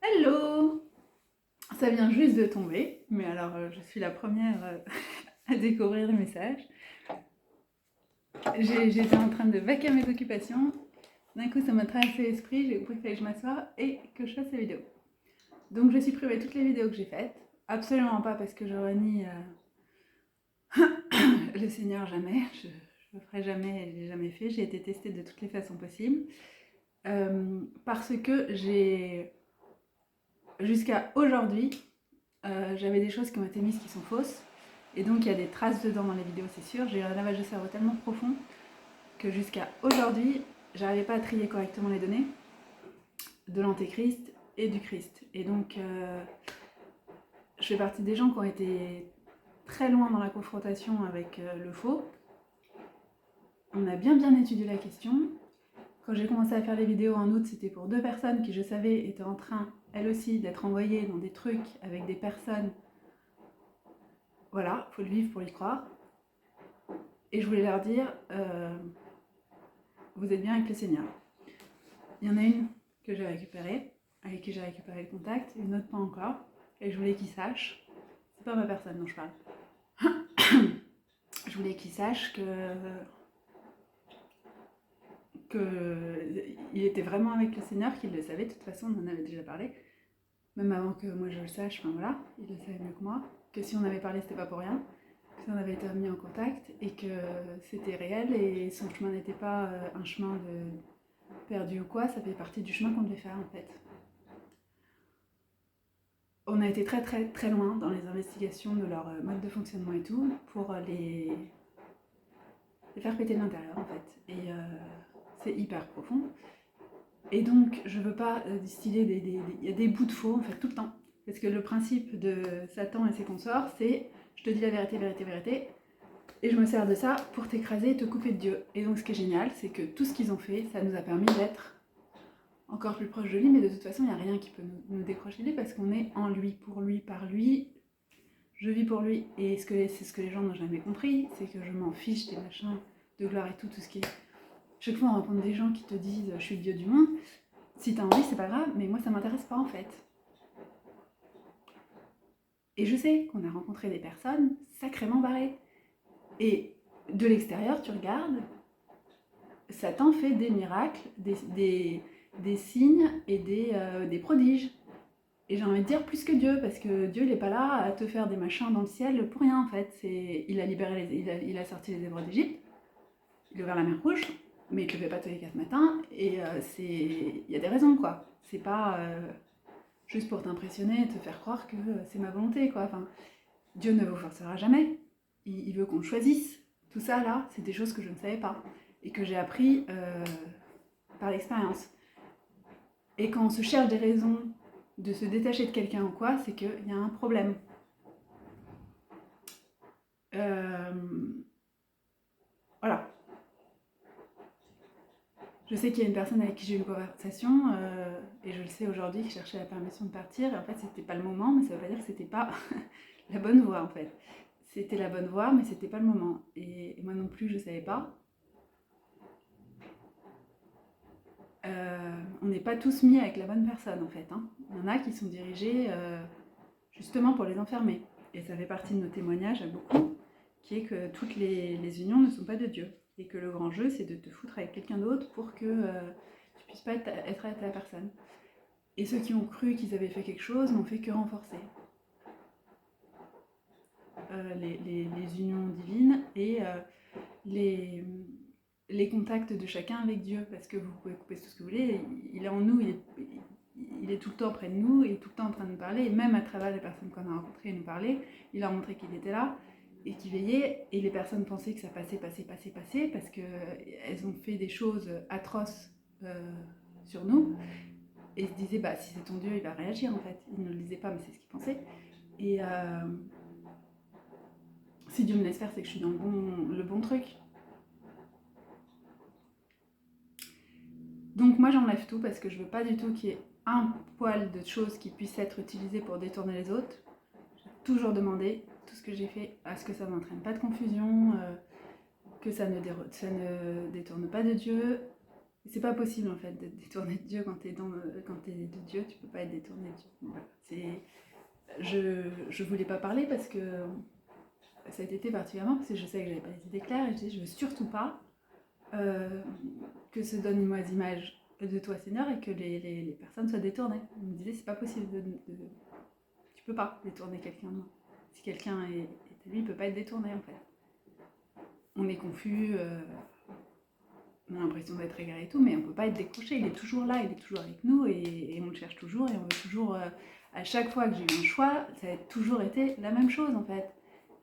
Hello! Ça vient juste de tomber, mais alors je suis la première à découvrir le message. J'étais en train de vaquer à mes occupations. D'un coup, ça m'a traversé l'esprit, j'ai compris qu'il fallait que je m'assoie et que je fasse la vidéo. Donc je supprime toutes les vidéos que j'ai faites. Absolument pas parce que je renie le Seigneur, jamais. Je le ferai jamais et je l'ai jamais fait. J'ai été testée de toutes les façons possibles. Parce que jusqu'à aujourd'hui, j'avais des choses qui ont été mises qui sont fausses. Et donc il y a des traces dedans dans les vidéos, c'est sûr. J'ai eu un lavage de cerveau tellement profond que jusqu'à aujourd'hui, j'arrivais pas à trier correctement les données de l'antéchrist et du Christ. Et donc je fais partie des gens qui ont été très loin dans la confrontation avec le faux. On a bien étudié la question. Quand j'ai commencé à faire les vidéos en août, c'était pour 2 personnes qui, je savais, étaient en train, elles aussi, d'être envoyées dans des trucs avec des personnes. Voilà, faut le vivre pour y croire. Et je voulais leur dire, vous êtes bien avec le Seigneur. Il y en a une que j'ai récupérée, avec qui j'ai récupéré le contact, une autre pas encore. Et je voulais qu'ils sachent, c'est pas ma personne dont je parle, je voulais qu'ils sachent qu'il était vraiment avec le Seigneur, qu'il le savait, de toute façon on en avait déjà parlé, même avant que moi je le sache, enfin voilà, il le savait mieux que moi, que si on avait parlé c'était pas pour rien, que si on avait été mis en contact et que c'était réel et son chemin n'était pas un chemin de perdu ou quoi, ça fait partie du chemin qu'on devait faire en fait. On a été très loin dans les investigations de leur mode de fonctionnement et tout pour les faire péter de l'intérieur en fait. Et c'est hyper profond. Et donc je veux pas distiller il y a des bouts de faux en fait tout le temps. Parce que le principe de Satan et ses consorts, c'est je te dis la vérité, vérité, vérité, et je me sers de ça pour t'écraser et te couper de Dieu. Et donc ce qui est génial, c'est que tout ce qu'ils ont fait, ça nous a permis d'être encore plus proche de lui, mais de toute façon, il n'y a rien qui peut nous décrocher de lui parce qu'on est en lui, pour lui, par lui. Je vis pour lui. Et c'est ce que les gens n'ont jamais compris, c'est que je m'en fiche des machins de gloire et tout ce qui est. Chaque fois, on rencontre des gens qui te disent je suis le Dieu du monde. Si t'as envie, c'est pas grave, mais moi, ça m'intéresse pas en fait. Et je sais qu'on a rencontré des personnes sacrément barrées. Et de l'extérieur, tu regardes, Satan fait des miracles, des signes et des prodiges. Et j'ai envie de dire plus que Dieu, parce que Dieu, il n'est pas là à te faire des machins dans le ciel pour rien, en fait. Il a libéré il a sorti les Hébreux d'Égypte, il a ouvert la mer Rouge, mais il ne le fait pas tous les 4 matins, et il y a des raisons, quoi. C'est pas juste pour t'impressionner, te faire croire que c'est ma volonté, quoi. Enfin, Dieu ne vous forcera jamais. Il veut qu'on le choisisse. Tout ça, là, c'est des choses que je ne savais pas, et que j'ai appris par l'expérience. Et quand on se cherche des raisons de se détacher de quelqu'un ou quoi, c'est qu'il y a un problème. Voilà. Je sais qu'il y a une personne avec qui j'ai eu une conversation, et je le sais aujourd'hui, qui cherchait la permission de partir. Et en fait, c'était pas le moment, mais ça veut pas dire que c'était pas la bonne voie en fait. C'était la bonne voie, mais c'était pas le moment. Et moi non plus, je savais pas. On n'est pas tous mis avec la bonne personne en fait. Hein. Il y en a qui sont dirigés justement pour les enfermer. Et ça fait partie de nos témoignages à beaucoup, qui est que toutes les unions ne sont pas de Dieu. Et que le grand jeu, c'est de te foutre avec quelqu'un d'autre pour que tu puisses pas être avec la personne. Et ceux qui ont cru qu'ils avaient fait quelque chose n'ont fait que renforcer les unions divines et les contacts de chacun avec Dieu. Parce que vous pouvez couper tout ce que vous voulez, il est en nous, il est tout le temps près de nous, il est tout le temps en train de nous parler, et même à travers les personnes qu'on a rencontrées et nous parler, il a montré qu'il était là et qu'il veillait, et les personnes pensaient que ça passait, parce qu'elles ont fait des choses atroces sur nous, et se disaient, bah si c'est ton Dieu, il va réagir en fait. Ils ne le disaient pas, mais c'est ce qu'ils pensaient. Et si Dieu me laisse faire, c'est que je suis dans le bon truc. Donc moi j'enlève tout parce que je veux pas du tout qu'il y ait un poil de choses qui puissent être utilisées pour détourner les autres. J'ai toujours demandé tout ce que j'ai fait à ce que ça n'entraîne pas de confusion, que ça ne détourne pas de Dieu. Et c'est pas possible en fait d'être détourné de Dieu quand quand t'es de Dieu, tu peux pas être détourné de Dieu. Voilà. Je voulais pas parler parce que cet été particulièrement, parce que je sais que j'avais pas les idées claires, et je dis je veux surtout pas que se donne une mauvaise image de toi Seigneur et que les personnes soient détournées. Il me disait c'est pas possible tu peux pas détourner quelqu'un de moi. Si quelqu'un est à lui, il peut pas être détourné en fait. On est confus, on a l'impression d'être égaré et tout, mais on peut pas être décroché. Il est toujours là, il est toujours avec nous et on le cherche toujours et on veut toujours. À chaque fois que j'ai eu un choix, ça a toujours été la même chose en fait.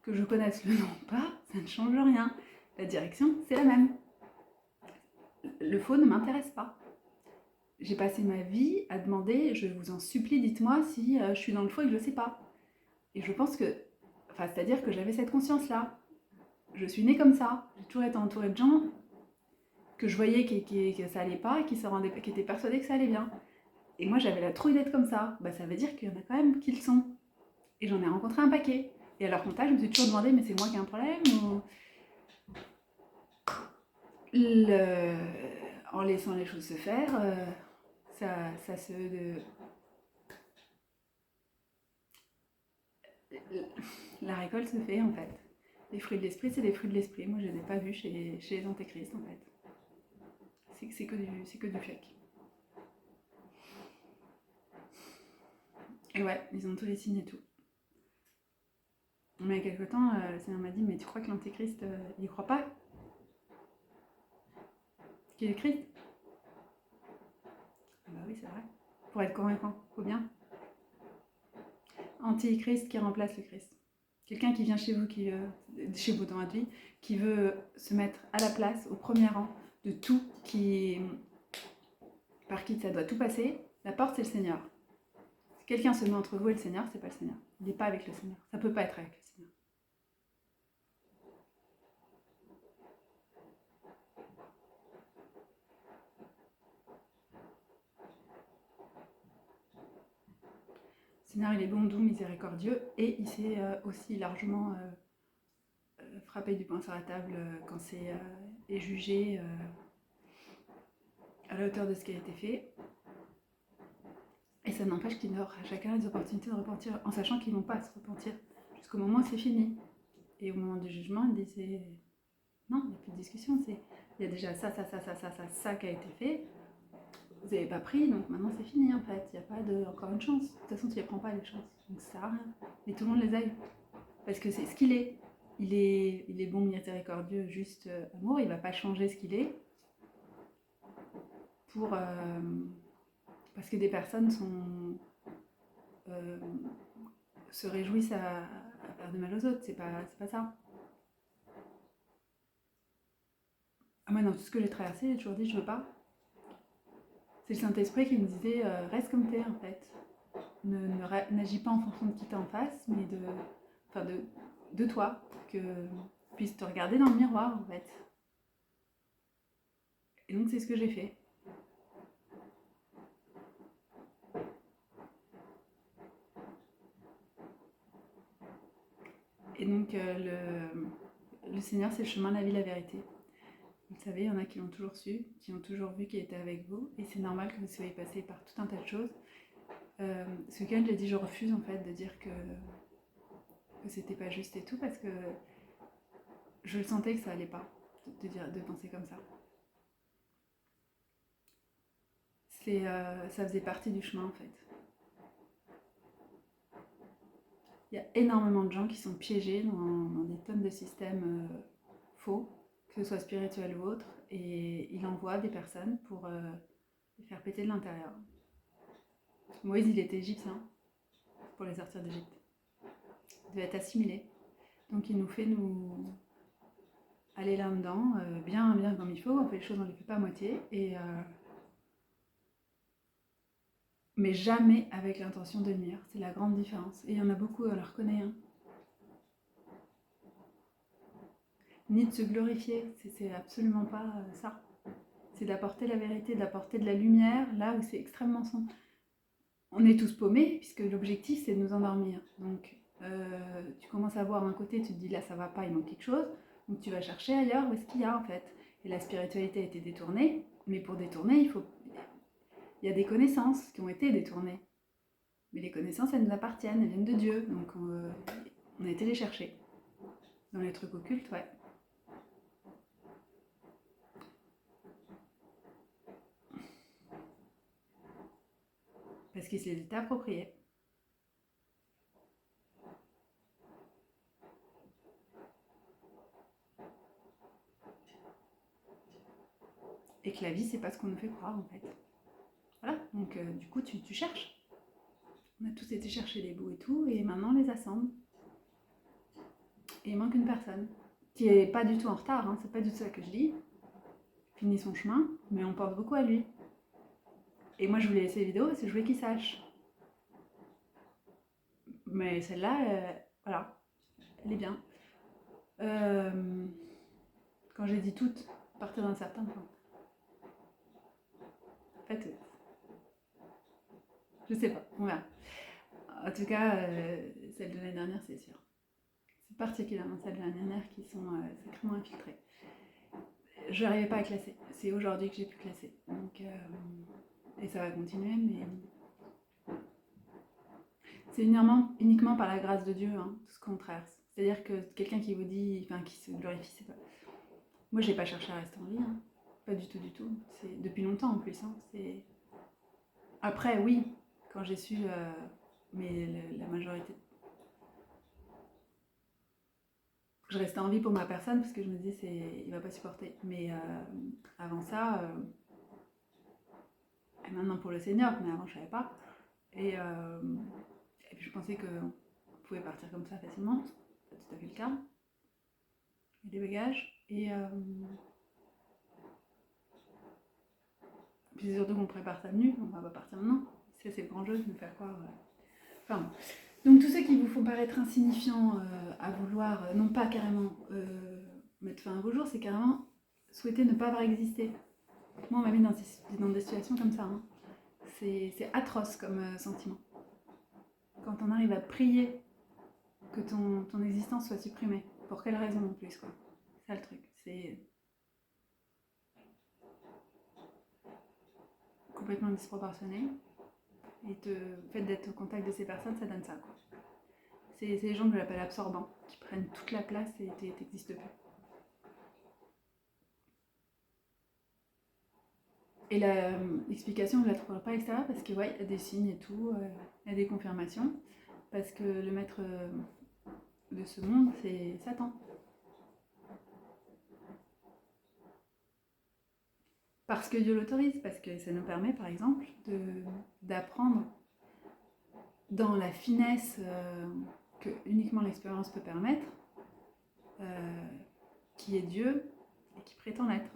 Que je connaisse le nom ou pas, ça ne change rien. La direction, c'est la même. Le faux ne m'intéresse pas. J'ai passé ma vie à demander, je vous en supplie, dites-moi si je suis dans le faux et que je ne sais pas. Et je pense que, enfin, c'est-à-dire que j'avais cette conscience-là. Je suis née comme ça. J'ai toujours été entourée de gens que je voyais que ça allait pas et qui étaient persuadés que ça allait bien. Et moi, j'avais la trouille d'être comme ça. Bah, ça veut dire qu'il y en a quand même qui le sont. Et j'en ai rencontré un paquet. Et à leur contact, je me suis toujours demandé, mais c'est moi qui ai un problème ou... En laissant les choses se faire, ça se... La récolte se fait en fait. Les fruits de l'esprit, c'est les fruits de l'esprit. Moi, je les ai pas vus chez les antéchrists en fait. C'est que du fake. Et ouais, ils ont tous les signes et tout. Mais il y a quelque temps, le Seigneur m'a dit, mais tu crois que l'antéchrist, il y croit pas qu'il est Christ? Ah bah oui, c'est vrai. Pour être convaincant, faut bien. Antichrist qui remplace le Christ. Quelqu'un qui vient chez vous, chez vous dans votre vie, qui veut se mettre à la place, au premier rang de tout, par qui ça doit tout passer. La porte, c'est le Seigneur. Si quelqu'un se met entre vous et le Seigneur, c'est pas le Seigneur. Il n'est pas avec le Seigneur. Ça peut pas être avec le Seigneur. Le Seigneur, il est bon, doux, miséricordieux, et il s'est aussi largement frappé du poing sur la table quand c'est est jugé à la hauteur de ce qui a été fait. Et ça n'empêche qu'il aura à chacun les opportunités de repentir, en sachant qu'ils n'ont pas à se repentir jusqu'au moment où c'est fini. Et au moment du jugement, il disait non, il n'y a plus de discussion. Il y a déjà ça qui a été fait. Vous n'avez pas pris, donc maintenant c'est fini en fait. Il n'y a pas encore une chance. De toute façon, tu ne les prends pas les chances. Donc ça sert à rien. Mais tout le monde les a eu. Parce que c'est ce qu'il est. Il est bon, miséricordieux, juste amour. Il ne va pas changer ce qu'il est pour parce que des personnes se réjouissent à faire de mal aux autres. C'est pas ça. Ah moi, dans tout ce que j'ai traversé, j'ai toujours dit je veux pas. C'est le Saint-Esprit qui me disait reste comme t'es en fait. N'agis pas en fonction de qui t'es en face, mais de toi, que tu puisses te regarder dans le miroir en fait. Et donc c'est ce que j'ai fait. Et donc le Seigneur, c'est le chemin, la vie, la vérité. Vous le savez, il y en a qui l'ont toujours su, qui ont toujours vu qu'il était avec vous, et c'est normal que vous soyez passé par tout un tas de choses. Ce week-end, j'ai dit je refuse en fait de dire que c'était pas juste et tout, parce que je le sentais que ça allait pas de penser comme ça. Ça faisait partie du chemin en fait. Il y a énormément de gens qui sont piégés dans des tonnes de systèmes faux, que ce soit spirituel ou autre, et il envoie des personnes pour les faire péter de l'intérieur. Moïse, il était égyptien pour les sortir d'Égypte. Il devait être assimilé. Donc il nous fait aller là-dedans, bien comme il faut, on fait les choses, on ne les fait pas à moitié, mais jamais avec l'intention de nuire. C'est la grande différence. Et il y en a beaucoup, on la reconnaît. Hein. Ni de se glorifier, c'est absolument pas ça. C'est d'apporter la vérité, d'apporter de la lumière là où c'est extrêmement sombre. On est tous paumés, puisque l'objectif c'est de nous endormir. Donc tu commences à voir un côté, tu te dis là ça va pas, il manque quelque chose. Donc tu vas chercher ailleurs où est-ce qu'il y a en fait. Et la spiritualité a été détournée, Mais pour détourner, il y a des connaissances qui ont été détournées. Mais les connaissances, elles nous appartiennent, elles viennent de Dieu. Donc on a été les chercher. Dans les trucs occultes, ouais. Parce qu'ils se les étaient appropriés. Et que la vie, c'est pas ce qu'on nous fait croire, en fait. Voilà, donc du coup, tu cherches. On a tous été chercher les bouts et tout, et maintenant on les assemble. Et il manque une personne, qui est pas du tout en retard, hein, c'est pas du tout ça que je dis. Finit son chemin, mais on pense beaucoup à lui. Et moi, je voulais laisser les vidéos parce que je voulais qu'il sache. Mais celle-là, voilà, elle est bien. Quand j'ai dit toutes, à partir d'un certain point. En fait, je sais pas, on verra. En tout cas, celle de l'année dernière, c'est sûr. C'est particulièrement celle de l'année dernière qui sont sacrément infiltrées. Je n'arrivais pas à classer. C'est aujourd'hui que j'ai pu classer. Donc, et ça va continuer, mais c'est uniquement par la grâce de Dieu, hein, tout ce qu'on traverse. C'est-à-dire que quelqu'un qui vous dit, enfin, qui se glorifie, c'est pas. Moi, j'ai pas cherché à rester en vie, hein. Pas du tout, du tout. C'est depuis longtemps en plus. Hein. C'est après, oui, quand j'ai su, mais la majorité. Je restais en vie pour ma personne parce que je me disais, il va pas supporter. Mais avant ça, et maintenant pour le Seigneur, mais avant je savais pas. Et puis je pensais qu'on pouvait partir comme ça facilement. C'est pas tout à fait le cas. Il y a des bagages. Et puis c'est surtout qu'on prépare sa venue, on va pas partir maintenant. C'est le grand jeu de nous faire croire. Enfin bon. Donc tous ceux qui vous font paraître insignifiants à vouloir, non pas carrément mettre fin à vos jours, c'est carrément souhaiter ne pas avoir existé. Moi on m'a mis dans des situations comme ça. Hein. C'est atroce comme sentiment. Quand on arrive à prier que ton existence soit supprimée. Pour quelle raison en plus, quoi. C'est ça le truc. C'est complètement disproportionné. Et le fait d'être au contact de ces personnes, ça donne ça, quoi. C'est les gens que j'appelle absorbants, qui prennent toute la place et t'existes plus. Et l'explication, je la trouve pas extérieure parce que, ouais, il y a des signes et tout, il y a des confirmations. Parce que le maître de ce monde, c'est Satan. Parce que Dieu l'autorise, parce que ça nous permet, par exemple, d'apprendre dans la finesse que uniquement l'expérience peut permettre, qui est Dieu et qui prétend l'être.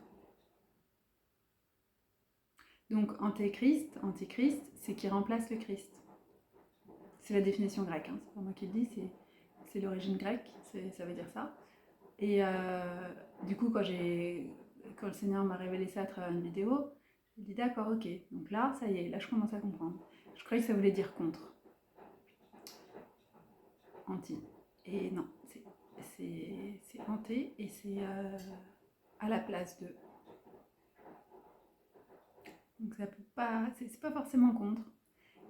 Donc antéchrist, c'est qui remplace le Christ. C'est la définition grecque, hein. C'est pas moi qui le dis, c'est l'origine grecque, ça veut dire ça. Et du coup, quand le Seigneur m'a révélé ça à travers une vidéo, j'ai dit d'accord, ok, donc là, ça y est, là je commence à comprendre. Je croyais que ça voulait dire contre. Anti. Et non, c'est anté et c'est à la place de. Donc ça peut pas, c'est pas forcément contre.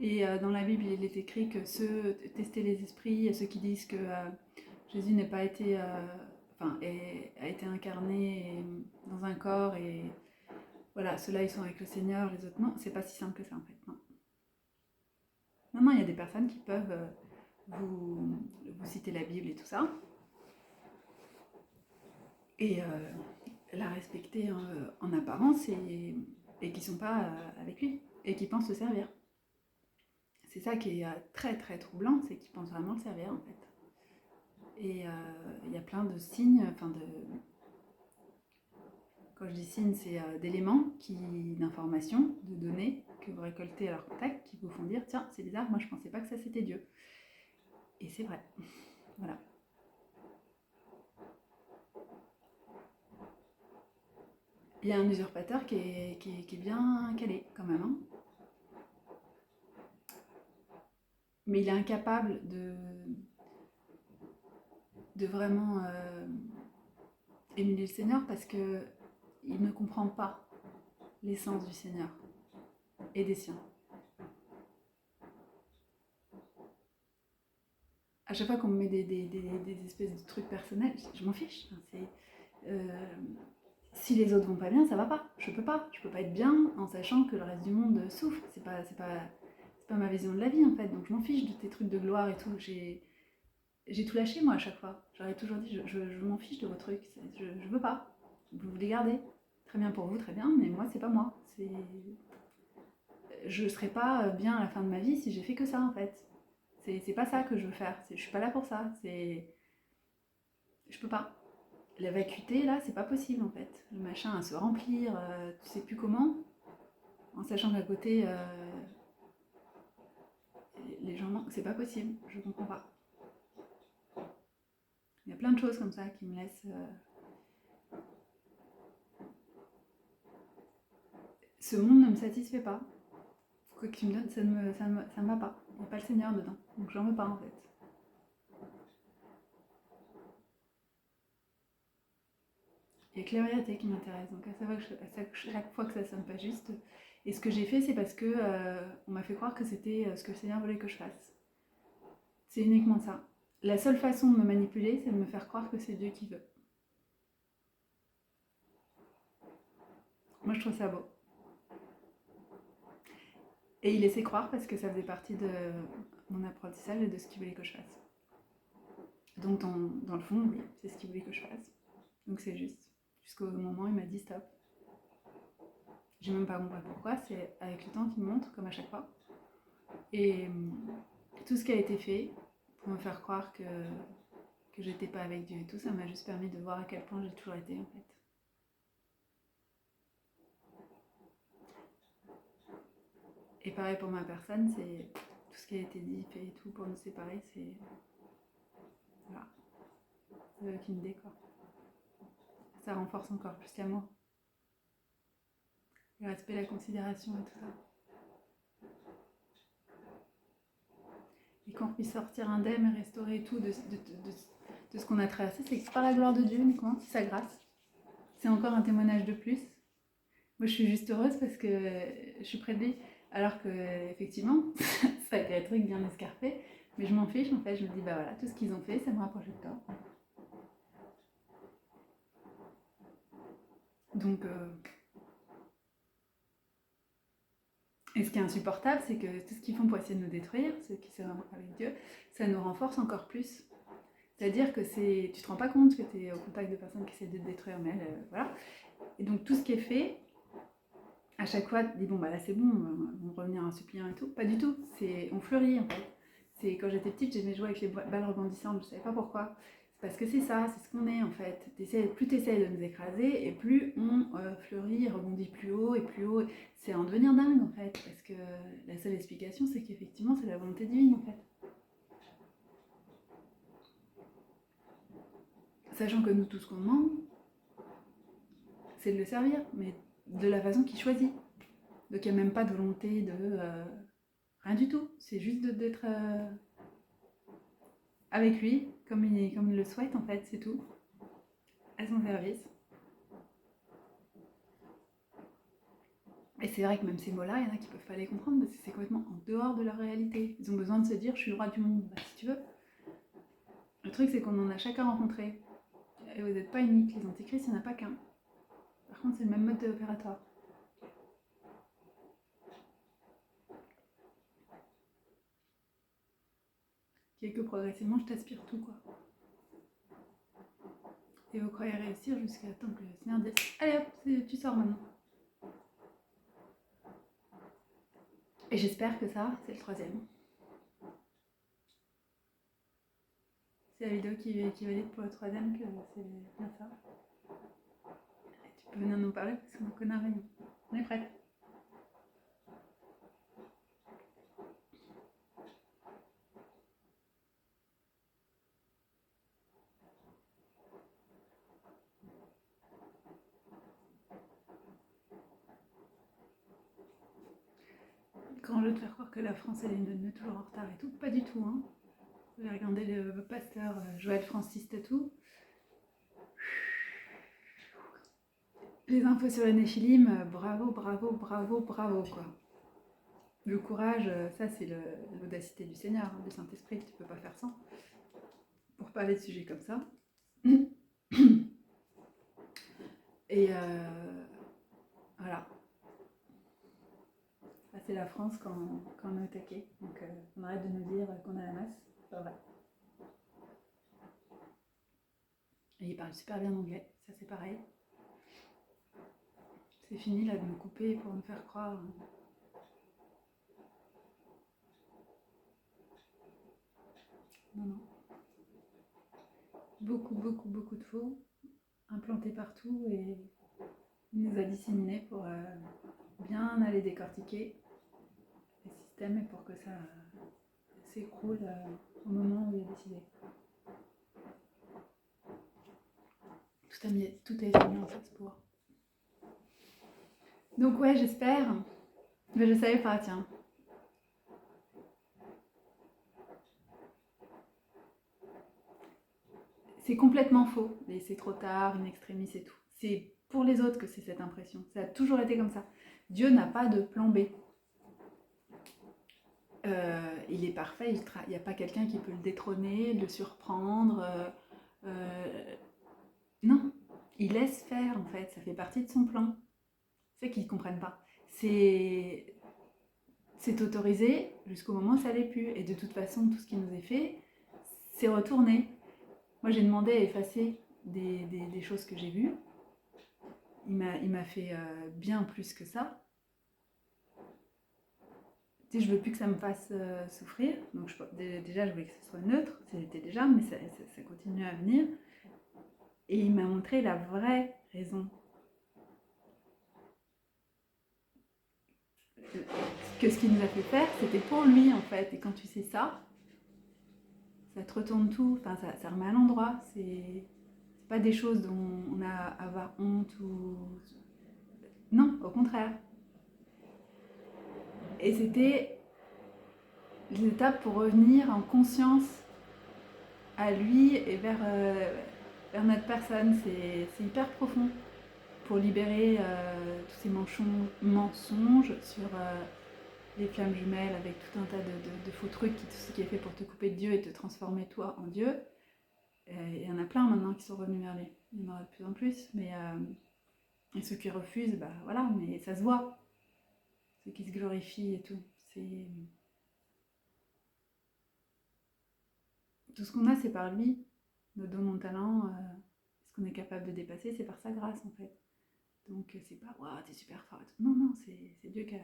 Et dans la Bible, il est écrit que ceux tester les esprits, ceux qui disent que Jésus n'a pas été, a été incarné dans un corps et voilà, ceux-là ils sont avec le Seigneur, les autres non. C'est pas si simple que ça en fait, non. Non, il y a des personnes qui peuvent vous citer la Bible et tout ça et la respecter en apparence et qui sont pas avec lui et qui pensent se servir. C'est ça qui est très très troublant, c'est qu'ils pensent vraiment le servir en fait. Et il y a plein de signes, quand je dis signes, c'est d'éléments, d'informations, de données que vous récoltez à leur contact, qui vous font dire tiens, c'est bizarre, moi je pensais pas que ça c'était Dieu. Et c'est vrai. Voilà. Il y a un usurpateur qui est bien calé quand même. Hein. Mais il est incapable de vraiment émuler le Seigneur parce qu'il ne comprend pas l'essence du Seigneur et des siens. À chaque fois qu'on me met des espèces de trucs personnels, je m'en fiche. Si les autres vont pas bien, ça va pas. Je peux pas être bien en sachant que le reste du monde souffre. C'est pas ma vision de la vie en fait. Donc je m'en fiche de tes trucs de gloire et tout. J'ai tout lâché moi à chaque fois. J'aurais toujours dit je m'en fiche de vos trucs. Je veux pas. Vous les gardez. Très bien pour vous, très bien, mais moi c'est pas moi. Je serais pas bien à la fin de ma vie si j'ai fait que ça en fait. C'est pas ça que je veux faire. Je suis pas là pour ça. Je peux pas. La vacuité là, c'est pas possible en fait. Le machin à se remplir, tu sais plus comment, en sachant qu'à côté les gens manquent, c'est pas possible. Je comprends pas. Il y a plein de choses comme ça qui me laissent. Ce monde ne me satisfait pas. Quoi que tu me donnes, ça me va pas. Il n'y a pas le Seigneur dedans. Donc j'en veux pas en fait. Il n'y a que la vérité qui m'intéresse. Donc à chaque fois que ça sonne pas juste. Et ce que j'ai fait, c'est parce que on m'a fait croire que c'était ce que le Seigneur voulait que je fasse. C'est uniquement ça. La seule façon de me manipuler, c'est de me faire croire que c'est Dieu qui veut. Moi, je trouve ça beau. Et il laissait croire parce que ça faisait partie de mon apprentissage et de ce qu'il voulait que je fasse. Donc, dans le fond, oui, c'est ce qu'il voulait que je fasse. Donc, c'est juste. Jusqu'au moment où il m'a dit stop. J'ai même pas compris pourquoi, c'est avec le temps qu'il me montre, comme à chaque fois. Et tout ce qui a été fait pour me faire croire que j'étais pas avec Dieu et tout, ça m'a juste permis de voir à quel point j'ai toujours été en fait. Et pareil pour ma personne, c'est tout ce qui a été dit, fait et tout pour nous séparer, c'est. Voilà. Ça veut qu'une idée quoi. Ça renforce encore plus l'amour. Le respect, la considération et tout ça. Et qu'on puisse sortir indemne et restaurer tout de ce qu'on a traversé, c'est par la gloire de Dieu uniquement, c'est sa grâce. C'est encore un témoignage de plus. Moi je suis juste heureuse parce que je suis près de lui. Alors que effectivement, ça a été un truc bien escarpé, mais je m'en fiche en fait, je me dis bah voilà, tout ce qu'ils ont fait, ça me rapproche de toi. Donc et ce qui est insupportable, c'est que tout ce qu'ils font pour essayer de nous détruire, ceux qui sont avec Dieu, ça nous renforce encore plus. C'est-à-dire que tu te rends pas compte que tu es au contact de personnes qui essaient de te détruire, mais voilà. Et donc tout ce qui est fait, à chaque fois, tu dis bon bah là c'est bon, on va revenir à un suppliant et tout. Pas du tout, on fleurit en fait. C'est quand j'étais petite, j'aimais jouer avec les balles rebondissantes, je savais pas pourquoi. C'est parce que c'est ça, c'est ce qu'on est en fait. Plus tu essaies de nous écraser, et plus on fleurit, rebondit plus haut et plus haut. C'est en devenir dingue en fait, parce que la seule explication c'est qu'effectivement c'est la volonté divine en fait. Sachant que nous, tout ce qu'on demande, c'est de le servir, mais de la façon qu'il choisit. Donc il n'y a même pas de volonté de rien du tout. C'est juste d'être avec lui, comme il le souhaite en fait, c'est tout. À son service. Et c'est vrai que même ces mots-là, il y en a qui peuvent pas les comprendre parce que c'est complètement en dehors de leur réalité. Ils ont besoin de se dire je suis le roi du monde, bah, si tu veux. Le truc c'est qu'on en a chacun rencontré. Et vous n'êtes pas unique, les antichrists, il n'y en a pas qu'un. Par contre c'est le même mode opératoire. Qui est que progressivement je t'aspire tout quoi. Et vous croyez réussir jusqu'à temps que le Seigneur dise allez hop, tu sors maintenant. Et j'espère que ça, c'est le troisième. C'est la vidéo qui valide pour le troisième que c'est bien ça. Et tu peux venir nous parler parce qu'on ne connaît rien. On est prête. Grand jeu de faire croire que la France elle est toujours en retard et tout, pas du tout. Hein. Vous avez regardé le pasteur Joël Francis et tout. Les infos sur les Néphilim, bravo, bravo, bravo, bravo, quoi. Le courage, ça c'est l'audacité du Seigneur, du Saint-Esprit, tu peux pas faire sans. Pour parler de sujets comme ça. Et voilà. Ça, c'est la France quand on est attaqué. Donc on arrête de nous dire qu'on a la masse. C'est pas vrai. Et il parle super bien anglais, ça c'est pareil. C'est fini là de me couper pour me faire croire. Non, non. Beaucoup, beaucoup, beaucoup de faux implantés partout et il nous a disséminés pour bien aller décortiquer les systèmes et pour que ça s'écroule au moment où il a décidé. Tout a été mis en place pour. Donc ouais, j'espère. Mais je savais pas, tiens. C'est complètement faux. Et c'est trop tard, in extremis et tout. C'est pour les autres que c'est cette impression. Ça a toujours été comme ça. Dieu n'a pas de plan B. Il est parfait, il n'y a pas quelqu'un qui peut le détrôner, le surprendre. Non, il laisse faire en fait, ça fait partie de son plan. C'est qu'ils ne comprennent pas. C'est autorisé jusqu'au moment où ça l'est plus. Et de toute façon, tout ce qui nous est fait, c'est retourné. Moi, j'ai demandé à effacer des choses que j'ai vues. Il m'a fait bien plus que ça. Tu sais, je veux plus que ça me fasse souffrir. Donc déjà, je voulais que ce soit neutre. C'était déjà, mais ça continue à venir. Et il m'a montré la vraie raison. Que ce qu'il nous a fait faire, c'était pour lui en fait. Et quand tu sais ça, ça te retourne tout. Enfin, ça remet à l'endroit. C'est pas des choses dont on a à avoir honte ou... Non, au contraire. Et c'était les étapes pour revenir en conscience à lui et vers notre personne. C'est hyper profond pour libérer tous ces mensonges sur les flammes jumelles avec tout un tas de faux trucs, tout ce qui est fait pour te couper de Dieu et te transformer toi en Dieu. Il y en a plein maintenant qui sont revenus vers lui. Il y en aura de plus en plus, mais et ceux qui refusent, bah voilà, mais ça se voit. Ceux qui se glorifient et tout. C'est... Tout ce qu'on a, c'est par lui. Nos dons, nos talents, ce qu'on est capable de dépasser, c'est par sa grâce en fait. Donc c'est pas, waouh, t'es super fort. Non, non, c'est Dieu qui a...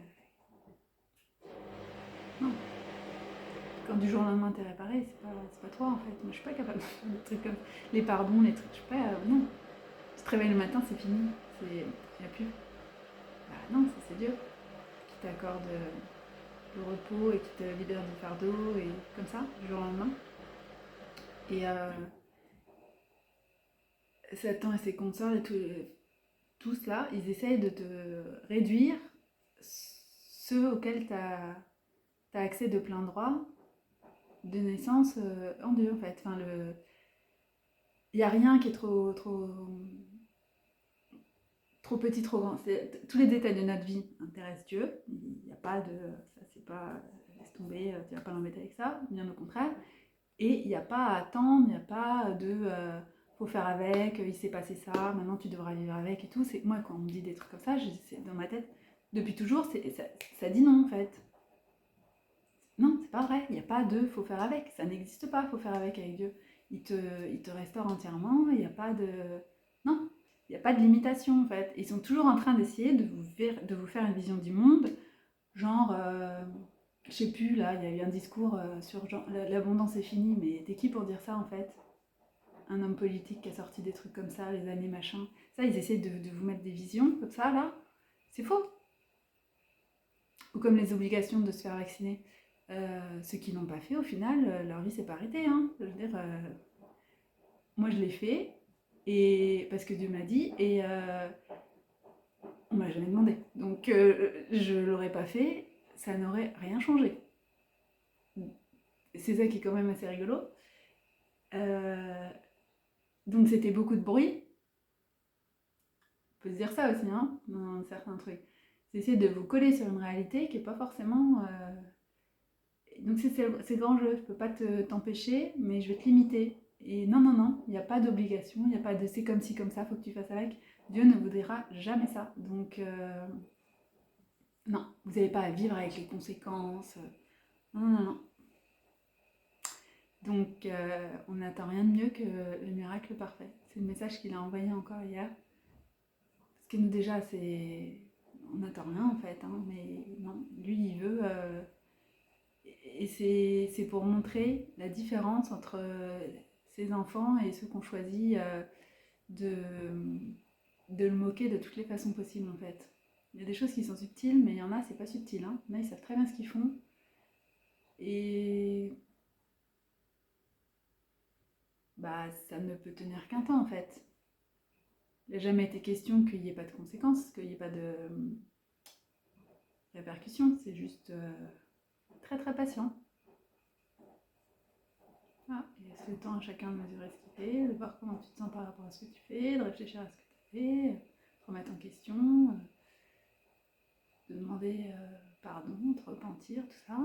Non. Quand du jour au lendemain t'es réparé, c'est pas toi en fait. Moi je suis pas capable de faire des trucs comme les pardons, les trucs, je suis pas... non. Tu te réveilles le matin, c'est fini. Il n'y a plus. Bah non, c'est Dieu qui t'accorde le repos et qui te libère du fardeau et comme ça, du jour au lendemain. Et Satan et ses consorts et tout cela, ils essayent de te réduire ceux auxquels tu as accès de plein droit de naissance en Dieu en fait. Enfin, il n'y a rien qui est trop petit, trop grand. Tous les détails de notre vie intéressent Dieu. Il n'y a pas de... Ça, c'est pas... Laisse tomber, tu vas pas l'embêter avec ça. Bien au contraire. Et il n'y a pas à attendre, il n'y a pas de... faut faire avec, il s'est passé ça, maintenant tu devras vivre avec et tout. Moi, quand on me dit des trucs comme ça, c'est dans ma tête, depuis toujours, ça dit non en fait. Non, c'est pas vrai, il n'y a pas de faut faire avec, ça n'existe pas, faut faire avec Dieu. Il te restaure entièrement, il n'y a pas de... Non, il n'y a pas de limitation en fait. Ils sont toujours en train d'essayer de vous faire une vision du monde, genre... je sais plus, là, il y a eu un discours sur genre, l'abondance est finie, mais t'es qui pour dire ça en fait? Un homme politique qui a sorti des trucs comme ça, les années machin. Ça, ils essaient de vous mettre des visions comme ça, là. C'est faux. Ou comme les obligations de se faire vacciner. Ceux qui l'ont pas fait, au final, leur vie s'est pas arrêtée. Hein. Je veux dire, moi je l'ai fait, et parce que Dieu m'a dit, et on m'a jamais demandé. Donc je l'aurais pas fait, ça n'aurait rien changé. C'est ça qui est quand même assez rigolo. Donc c'était beaucoup de bruit. peut se dire ça aussi, hein, dans certains trucs. C'est essayer de vous coller sur une réalité qui n'est pas forcément... Donc c'est le grand jeu, je peux pas t'empêcher, mais je vais te limiter. Et non, non, non, il n'y a pas d'obligation, il n'y a pas de c'est comme ci, comme ça, faut que tu fasses avec. Dieu ne vous dira jamais ça. Donc non, vous n'avez pas à vivre avec les conséquences. Non, non, non. Donc on n'attend rien de mieux que le miracle parfait. C'est le message qu'il a envoyé encore hier. Parce que nous déjà, c'est... On n'attend rien en fait, hein, mais non, lui il veut... Et c'est pour montrer la différence entre ces enfants et ceux qu'on choisit de, de le moquer de toutes les façons possibles en fait. Il y a des choses qui sont subtiles, mais il y en a, c'est pas subtil. Hein. Là, ils savent très bien ce qu'ils font. Et bah, ça ne peut tenir qu'un temps en fait. Il n'a jamais été question qu'il n'y ait pas de conséquences, qu'il n'y ait pas de répercussions. C'est juste très très patient. Ah, il laisse le temps à chacun de mesurer ce qu'il fait, de voir comment tu te sens par rapport à ce que tu fais, de réfléchir à ce que tu as fait, de remettre en question, de demander pardon, de te repentir, tout ça.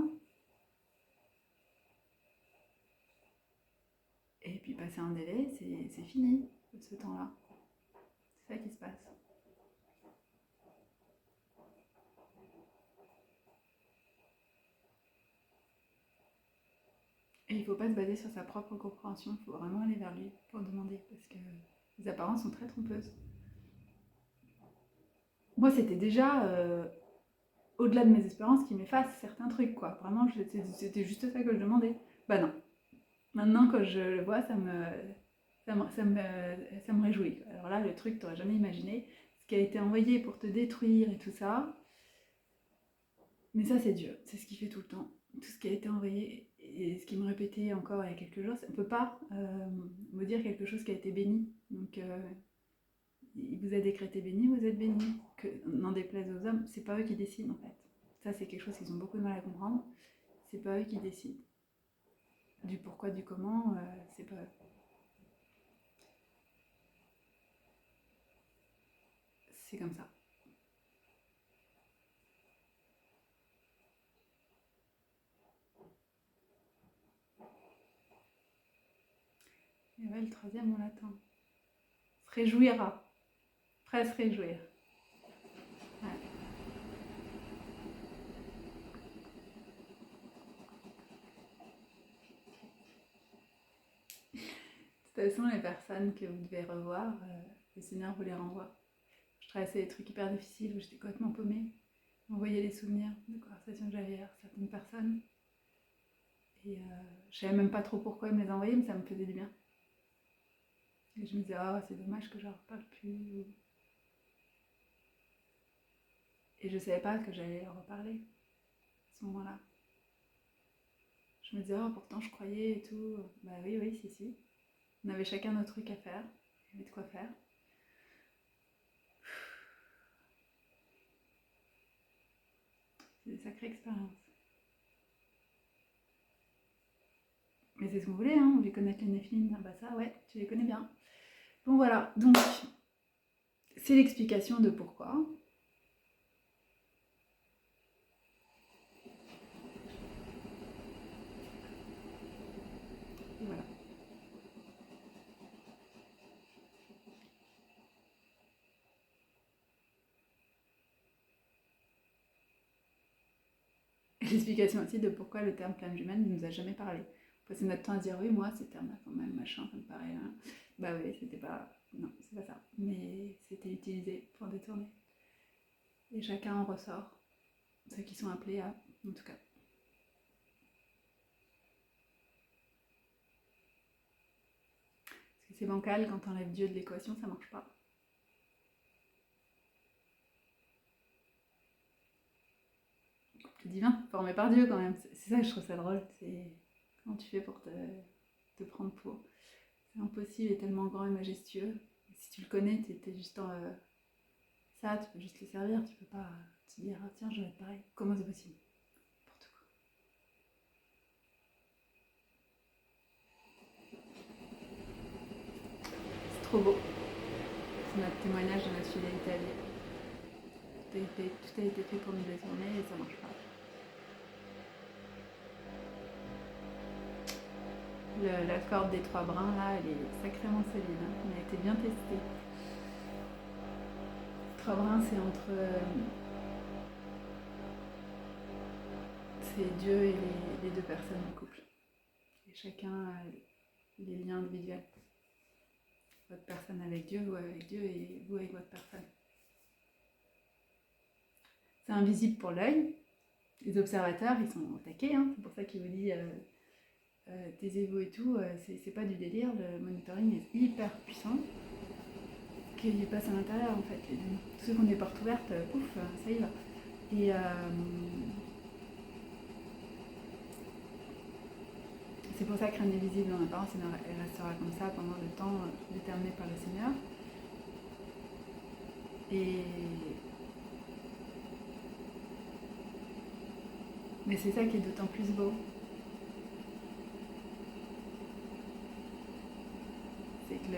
Et puis passer un délai, c'est fini, ce temps-là. C'est ça qui se passe. Et il ne faut pas se baser sur sa propre compréhension, il faut vraiment aller vers lui pour demander, parce que les apparences sont très trompeuses. Moi, c'était déjà au-delà de mes espérances qu'il m'efface certains trucs, quoi. Vraiment, c'était juste ça que je demandais. Bah non. Maintenant, quand je le vois, ça me réjouit. Alors là, le truc, tu n'aurais jamais imaginé. Ce qui a été envoyé pour te détruire et tout ça. Mais ça, c'est Dieu. C'est ce qu'il fait tout le temps. Tout ce qui a été envoyé et ce qu'il me répétait encore il y a quelques jours, ça ne peut pas me dire quelque chose qui a été béni. Donc, il vous a décrété béni, vous êtes béni. Que n'en déplaise aux hommes, c'est pas eux qui décident en fait. Ça, c'est quelque chose qu'ils ont beaucoup de mal à comprendre. C'est pas eux qui décident. Du pourquoi, du comment, c'est pas eux. C'est comme ça. Et ouais, le troisième, on l'attend. Se réjouira. Prêt à se réjouir. Ouais. De toute façon, les personnes que vous devez revoir, le Seigneur vous les renvoie. Je traversais des trucs hyper difficiles où j'étais complètement paumée. M'envoyait les souvenirs de conversations que j'avais avec certaines personnes. Et je savais même pas trop pourquoi ils me les envoyaient, mais ça me faisait du bien. Et je me disais, oh, c'est dommage que je leur reparle plus. Et je savais pas que j'allais leur reparler à ce moment-là. Je me disais, oh, pourtant je croyais et tout. Bah oui, oui, si, si. On avait chacun notre truc à faire. Il y avait de quoi faire. C'est des sacrées expériences. Mais c'est ce que vous voulez, hein, vous voulez connaître les Néphilim. Ah bah ça, ouais, tu les connais bien. Bon voilà, donc c'est l'explication de pourquoi. Et voilà. Et l'explication aussi de pourquoi le terme flamme jumelle ne nous a jamais parlé. On passait notre temps à dire oui, moi, ces termes-là, quand même, machin, ça me paraît. Hein. Bah oui, c'était pas. Non, c'est pas ça. Mais c'était utilisé pour détourner. Et chacun en ressort. Ceux qui sont appelés à, en tout cas. Parce que c'est bancal, quand t'enlèves Dieu de l'équation, ça marche pas. Couple divin, formé par Dieu quand même. C'est ça que je trouve ça drôle. C'est comment tu fais pour te prendre pour. C'est impossible et tellement grand et majestueux. Et si tu le connais, t'es juste en. Ça, tu peux juste le servir. Tu peux pas te dire, ah, tiens, je vais être pareil. Comment c'est possible? N'importe quoi. C'est trop beau. C'est notre témoignage de notre fidélité à Dieu. Tout a été fait pour nous détourner et ça marche pas. La corde des 3 brins là, elle est sacrément solide, hein. On a été bien testé. 3 brins, c'est entre c'est Dieu et les 2 personnes du couple. Et chacun a les liens individuels. Votre personne avec Dieu, vous avec Dieu et vous avec votre personne. C'est invisible pour l'œil. Les observateurs, ils sont au taquet, hein. C'est pour ça qu'il vous dit taisez-vous et tout. C'est pas du délire. Le monitoring est hyper puissant. Qu'il passe à l'intérieur en fait. Tous ceux qui ont des portes ouvertes, pouf, ça y va. Et c'est pour ça que rien n'est visible en apparence, elle restera comme ça pendant le temps déterminé par le Seigneur. Mais c'est ça qui est d'autant plus beau. C'est que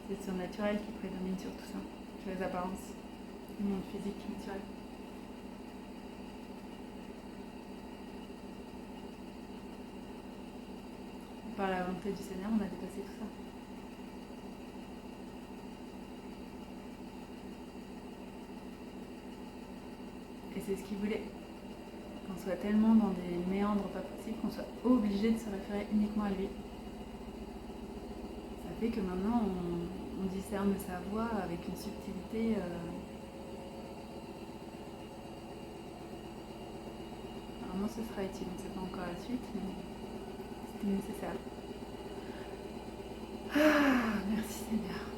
c'est le surnaturel qui prédomine sur tout ça, sur les apparences, le monde physique naturel. Par la volonté du Seigneur, on a dépassé tout ça. Et c'est ce qu'il voulait. Qu'on soit tellement dans des méandres pas possibles, qu'on soit obligé de se référer uniquement à lui. Ça fait que maintenant, on discerne sa voix avec une subtilité. Normalement, ce sera utile. On ne sait pas encore la suite, mais c'était nécessaire. Ah, merci Seigneur.